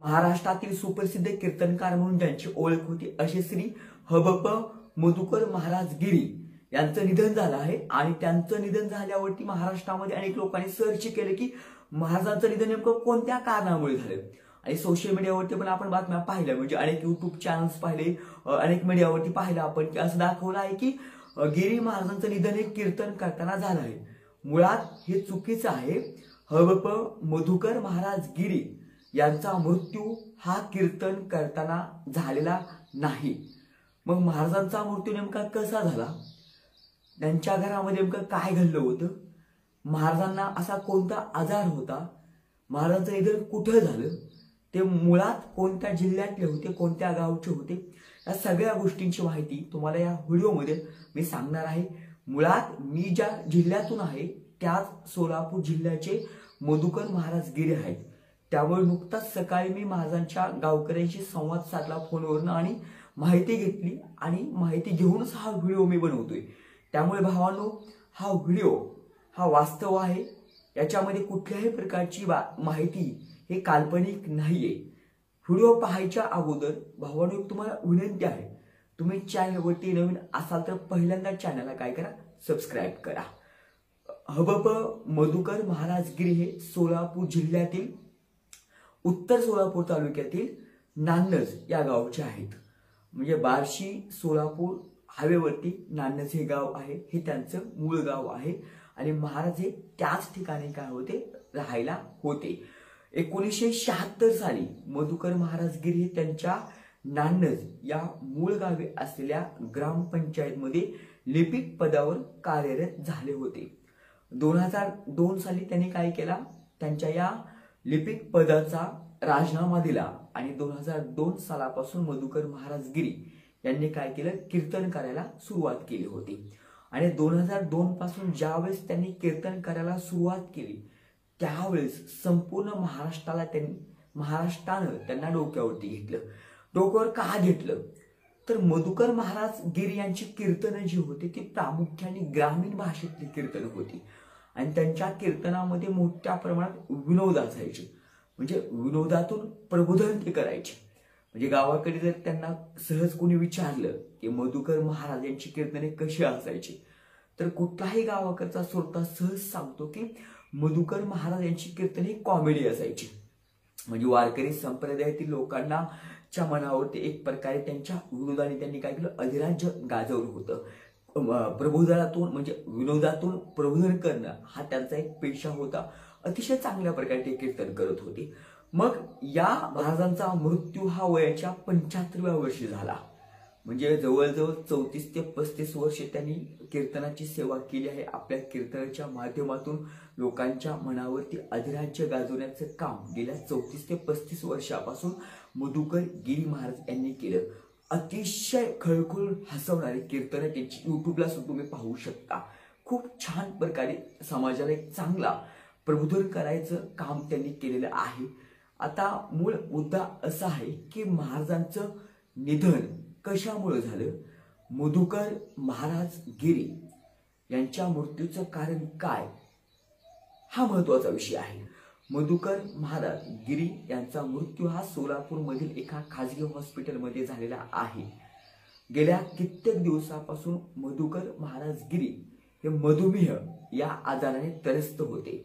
महाराष्ट्रातील सुप्रसिद्ध कीर्तनकार म्हणून ज्यांची ओळख होती असे श्री हबप मधुकर महाराज गिरी यांचं निधन झालं आहे। आणि त्यांचं निधन झाल्यावरती महाराष्ट्रामध्ये अनेक लोकांनी सर्च केले की महाराजांचं निधन नेमकं कोणत्या कारणामुळे झालं। आणि सोशल मीडियावरती पण आपण बातम्या पाहिल्या, म्हणजे अनेक युट्यूब चॅनल्स पाहिले, अनेक मीडियावरती पाहिलं आपण की असं दाखवलं आहे की गिरी महाराजांचं निधन हे कीर्तन करताना झालं आहे। मुळात हे चुकीचं आहे। हबप मधुकर महाराज गिरी यांचा मृत्यू हा कीर्तन करताना झालेला नाही। मग महाराजांचा मृत्यू नेमका कसा झाला, त्यांच्या घरामध्ये नेमकं काय घडलं होतं, महाराजांना असा कोणता आजार होता, महाराजांचं निधन कुठं झालं, ते मुळात कोणत्या जिल्ह्यातले होते, कोणत्या गावचे होते, या सगळ्या गोष्टींची माहिती तुम्हाला या व्हिडिओमध्ये मी सांगणार आहे। मुळात मी ज्या जिल्ह्यातून आहे त्याच सोलापूर जिल्ह्याचे मधुकर महाराज गिरी आहेत। त्यामुळे नुकताच सकाळी मी महाराजांच्या गावकऱ्यांशी संवाद साधला फोनवरून आणि माहिती घेतली आणि माहिती घेऊनच हा व्हिडिओ मी बनवतोय। त्यामुळे भावांनो, हा व्हिडिओ हा वास्तव आहे, याच्यामध्ये कुठल्याही प्रकारची माहिती हे काल्पनिक नाहीये। व्हिडिओ पाहायच्या अगोदर भावांनो तुम्हाला विनंती आहे, तुम्ही चॅनलवरती नवीन असाल तर पहिल्यांदा चॅनलला काय करा, सबस्क्राईब करा। हबप मधुकर महाराज गिरी हे सोलापूर जिल्ह्यातील उत्तर सोलापूर तालुक्यातील नान्नज या गावचे आहेत। म्हणजे बार्शी सोलापूर हायवेवरती नान्नज हे गाव आहे, हे त्यांचं मूळ गाव आहे। आणि महाराज हे त्याच ठिकाणी काय होते, राहायला होते। 1976 साली मधुकर महाराज गिरी हे त्यांच्या नान्नज या मूळ गावी असलेल्या ग्रामपंचायतमध्ये लिपिक पदावर कार्यरत झाले होते। 2002 साली त्यांनी काय केला, त्यांच्या या लिपिक पदाचा राजीनामा दिला आणि 2002 सालापासून मधुकर महाराज गिरी यांनी काय केलं, कीर्तन करायला सुरुवात केली होती। आणि 2002 पासून ज्यावेळेस त्यांनी कीर्तन करायला सुरुवात केली त्यावेळेस संपूर्ण महाराष्ट्रानं त्यांना डोक्यावरती घेतलं। डोक्यावर का घेतलं तर मधुकर महाराज गिरी यांची कीर्तनं जी होती ती प्रामुख्याने ग्रामीण भाषेतली कीर्तनं होती आणि त्यांच्या कीर्तनामध्ये मोठ्या प्रमाणात विनोद असायचे, म्हणजे विनोदातून प्रबोधन ते करायचे। म्हणजे गावाकडे जर त्यांना सहज कोणी विचारलं की मधुकर महाराज यांची कीर्तने कशी असायची, तर कुठलाही गावाकडचा श्रोता सहज सांगतो की मधुकर महाराज यांची कीर्तने कॉमेडी असायची। म्हणजे वारकरी संप्रदायातील लोकांना च्या मनावरती एक प्रकारे त्यांच्या विनोदाने त्यांनी काय केलं, अधिराज्य गाजवलं होतं। प्रबोधनातून म्हणजे विनोदातून प्रबोधन करणं हा त्यांचा एक पेशा होता। अतिशय चांगल्या प्रकारे ते कीर्तन करत होते। मग या महाराजांचा मृत्यू हा वयाच्या 75व्या वर्षी झाला। म्हणजे जवळजवळ 34 ते 35 वर्षे त्यांनी कीर्तनाची सेवा केली आहे। आपल्या कीर्तनाच्या माध्यमातून लोकांच्या मनावरती अधिराज्य गाजवण्याचं काम गेल्या 34 ते 35 वर्षापासून मधुकर गिरी महाराज यांनी केलं। अतिशय खळखळ हसवणारी कीर्तनं त्यांची युट्यूबला सुद्धा तुम्ही पाहू शकता। खूप छान प्रकारे समाजाला एक चांगला प्रबोधन करायचं काम त्यांनी केलेलं आहे। आता मूळ मुद्दा असा आहे की महाराजांचं निधन कशामुळे झालं, मधुकर महाराज गिरी यांच्या मृत्यूचं कारण काय, हा महत्वाचा विषय आहे। मधुकर महाराज गिरी यांचा मृत्यू हा सोलापूरमधील एका खाजगी हॉस्पिटलमध्ये झालेला आहे। गेल्या कित्येक दिवसापासून मधुकर महाराज गिरी हे मधुमेह या आजाराने त्रस्त होते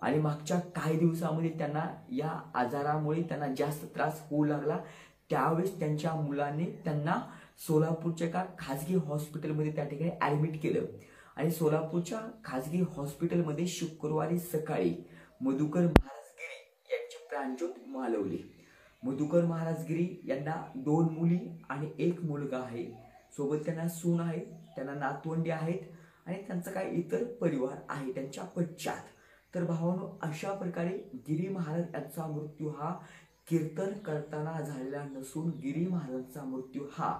आणि मागच्या काही दिवसामध्ये त्यांना या आजारामुळे त्यांना जास्त त्रास होऊ लागला। त्यावेळेस त्यांच्या मुलाने त्यांना सोलापूरच्या एका खाजगी हॉस्पिटलमध्ये त्या ठिकाणी ऍडमिट केलं आणि सोलापूरच्या खाजगी हॉस्पिटलमध्ये शुक्रवारी सकाळी मधुकर महाराज गिरी यांची प्राणज्योत मालवली। मधुकर महाराज गिरी यांना 2 मुली आणि 1 मुलगा आहे, सोबत त्यांना सून आहे, त्यांना नातवंडी आहेत आणि त्यांचा काही इतर परिवार आहे त्यांच्या पश्चात। तर भावांनो, अशा प्रकारे गिरी महाराज यांचा मृत्यू हा कीर्तन करताना झालेला नसून गिरी महाराजांचा मृत्यू हा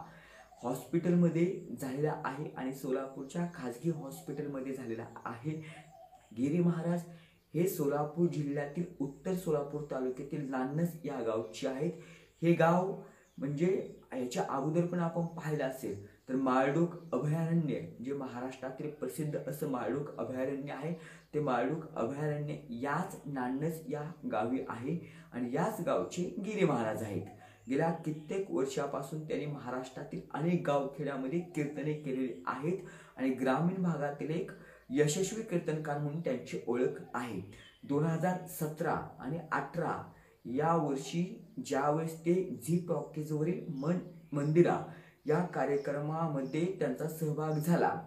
हॉस्पिटलमध्ये झालेला आहे आणि सोलापूरच्या खाजगी हॉस्पिटलमध्ये झालेला आहे। गिरी महाराज हे सोलापूर जिल्ह्यातील उत्तर सोलापूर तालुक्यातील नान्नज या गावचे आहेत। हे गाव म्हणजे याच्या अगोदर पण आपण पाहिलं असेल तर माळढोक अभयारण्य जे महाराष्ट्रातील प्रसिद्ध असं माळढोक अभयारण्य आहे, ते माळढोक अभयारण्य याच नान्नज या गावी आहे आणि याच गावचे गिरी महाराज आहेत. गेल्या कित्येक वर्षापासून त्यांनी महाराष्ट्रातील अनेक गावखेड्यामध्ये कीर्तने केलेली आहेत आणि ग्रामीण भागातील एक यशस्वी कीर्तनकार म्हणून त्यांची ओळख आहे. 2017 आणि 2018 या वर्षी ज्यावेळेस ते झी टॉकीजवरील मंदिरा या कार्यक्रमामध्ये त्यांचा सहभाग झाला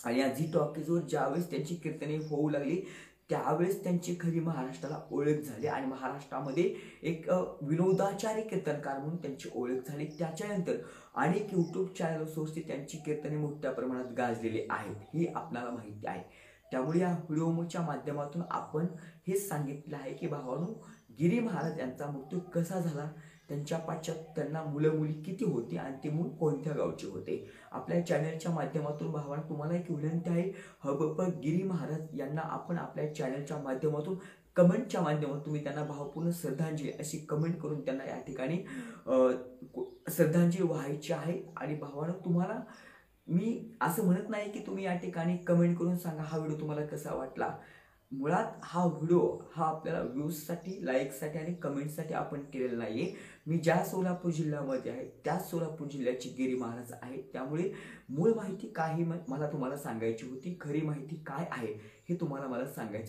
आणि या झी टॉकीजवर ज्यावेळेस त्यांची कीर्तने होऊ लागली त्यावेळेस त्यांची खरी महाराष्ट्राला ओळख झाली आणि महाराष्ट्रामध्ये एक विनोदाचारी कीर्तनकार म्हणून त्यांची ओळख झाली. त्याच्यानंतर अनेक यूट्यूब चॅनल्सवरती त्यांची कीर्तने मोठ्या प्रमाणात गाजलेली आहेत, ही आपल्याला माहिती आहे. त्यामुळे या व्हिडिओच्या माध्यमातून आपण हेच सांगितलं आहे की भावांनो, गिरी महाराज यांचा मृत्यू कसा झाला, त्यांच्या पाश्चात त्यांना मुलं मुली किती होती आणि ते मूळ कोणत्या गावचे होते. आपल्या चॅनलच्या माध्यमातून भावांनो तुम्हाला एक विनंती आहे, हबप गिरी महाराज यांना आपण आपल्या चॅनलच्या माध्यमातून कमेंटच्या माध्यमातून तुम्ही त्यांना भावपूर्ण श्रद्धांजली अशी कमेंट करून त्यांना या ठिकाणी श्रद्धांजली व्हायची आहे. आणि भावांनो तुम्हाला मी असं म्हणत नाही की तुम्ही या ठिकाणी कमेंट करून सांगा हा व्हिडिओ तुम्हाला कसा वाटला. मुळात हा व्हिडिओ हा आपल्याला व्ह्यूजसाठी, लाईकसाठी आणि कमेंटसाठी आपण केलेला नाहीये. मी ज्या सोलापूर जिल्ह्यामध्ये आहे त्याच सोलापूर जिल्ह्याचे गिरी महाराज आहेत. त्यामुळे मूळ माहिती काही मला तुम्हाला सांगायची होती, खरी माहिती काय आहे हे तुम्हाला मला सांगायचं.